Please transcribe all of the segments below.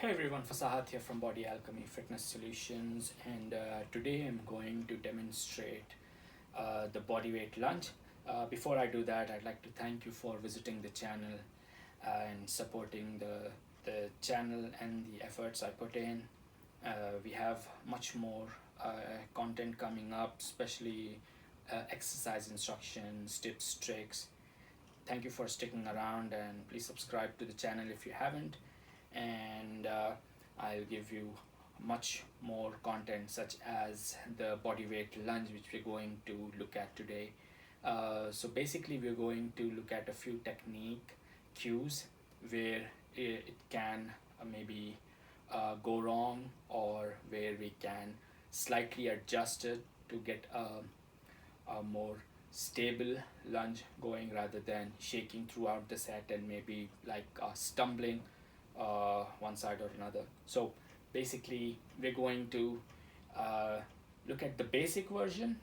Hey everyone, Fasahat here from Body Alchemy Fitness Solutions, and today I'm going to demonstrate the bodyweight lunge. Before I do that, I'd like to thank you for visiting the channel and supporting the channel and the efforts I put in. We have much more content coming up, especially exercise instructions, tips, tricks. Thank you for sticking around, and please subscribe to the channel if you haven't. And I'll give you much more content such as the bodyweight lunge, which we're going to look at today. So basically we're going to look at a few technique cues where it can maybe go wrong, or where we can slightly adjust it to get a more stable lunge going, rather than shaking throughout the set and maybe like stumbling one side or another. So basically we're going to look at the basic version.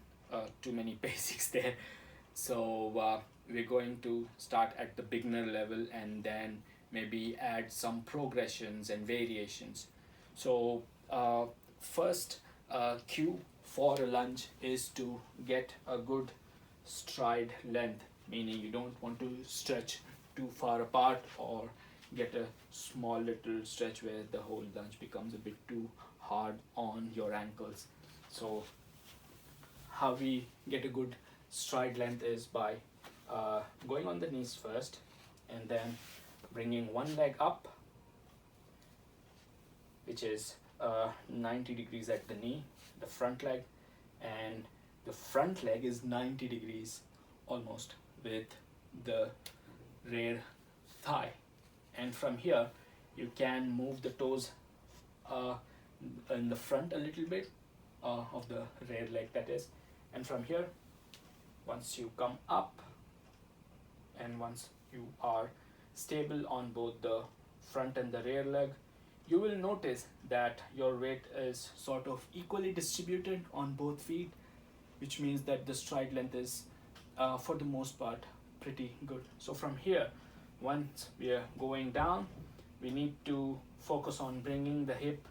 Too many basics there. So we're going to start at the beginner level and then maybe add some progressions and variations. So first cue for a lunge is to get a good stride length, meaning you don't want to stretch too far apart or get a small little stretch where the whole lunge becomes a bit too hard on your ankles. So how we get a good stride length is by going on the knees first and then bringing one leg up, which is 90 degrees at the knee, the front leg, and the front leg is 90 degrees almost with the rear thigh. And from here you can move the toes in the front a little bit of the rear leg, that is. And from here, once you come up and once you are stable on both the front and the rear leg, you will notice that your weight is sort of equally distributed on both feet, which means that the stride length is for the most part pretty good. So from here, once we are going down, we need to focus on bringing the hip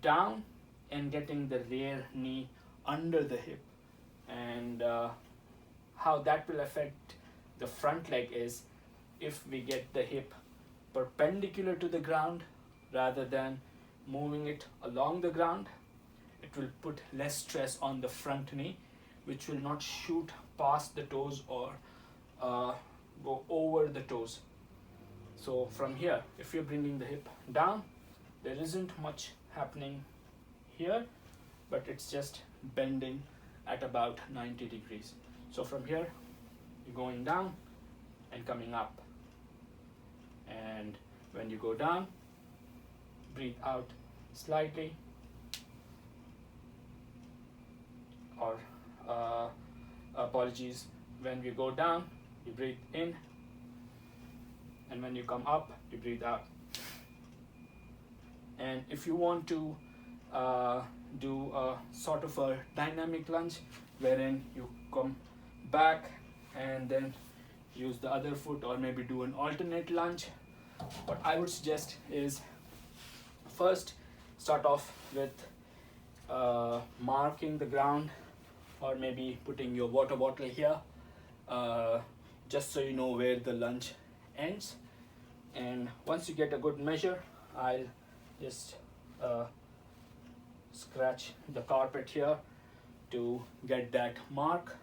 down and getting the rear knee under the hip. And how that will affect the front leg is, if we get the hip perpendicular to the ground rather than moving it along the ground, it will put less stress on the front knee, which will not shoot past the toes or go over the toes. So from here, if you're bringing the hip down, there isn't much happening here, but it's just bending at about 90 degrees. So from here, you're going down and coming up. And when you go down, breathe out slightly, or apologies, when we go down, you breathe in, and when you come up, you breathe out. And if you want to do a sort of a dynamic lunge, wherein you come back and then use the other foot, or maybe do an alternate lunge, what I would suggest is first start off with marking the ground, or maybe putting your water bottle here, just so you know where the lunge ends. And once you get a good measure, I'll just scratch the carpet here to get that mark.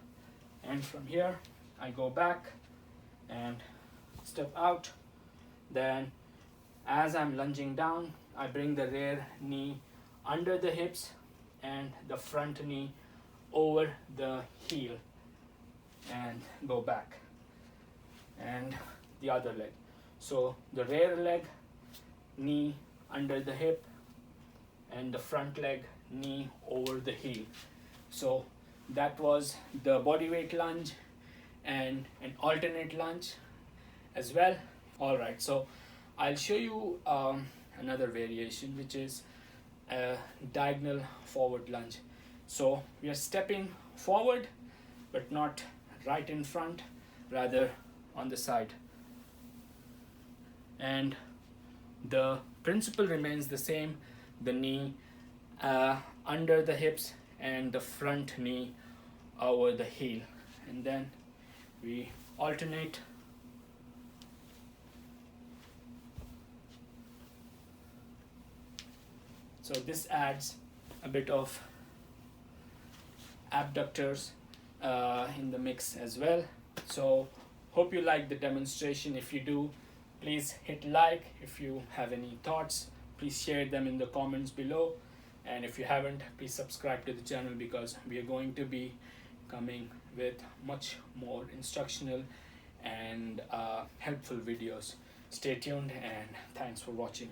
And from here I go back and step out. Then as I'm lunging down, I bring the rear knee under the hips and the front knee over the heel, and go back. And the other leg. So the rear leg, knee under the hip, and the front leg, knee over the heel. So that was the bodyweight lunge and an alternate lunge as well. All right, so I'll show you another variation, which is a diagonal forward lunge. So we are stepping forward, but not right in front, rather on the side. And The principle remains the same: the knee under the hips and the front knee over the heel, and then we alternate. So this adds a bit of abductors in the mix as well. So hope you like the demonstration. If you do, please hit like. If you have any thoughts, please share them in the comments below. And if you haven't, please subscribe to the channel, because we are going to be coming with much more instructional and helpful videos. Stay tuned, and thanks for watching.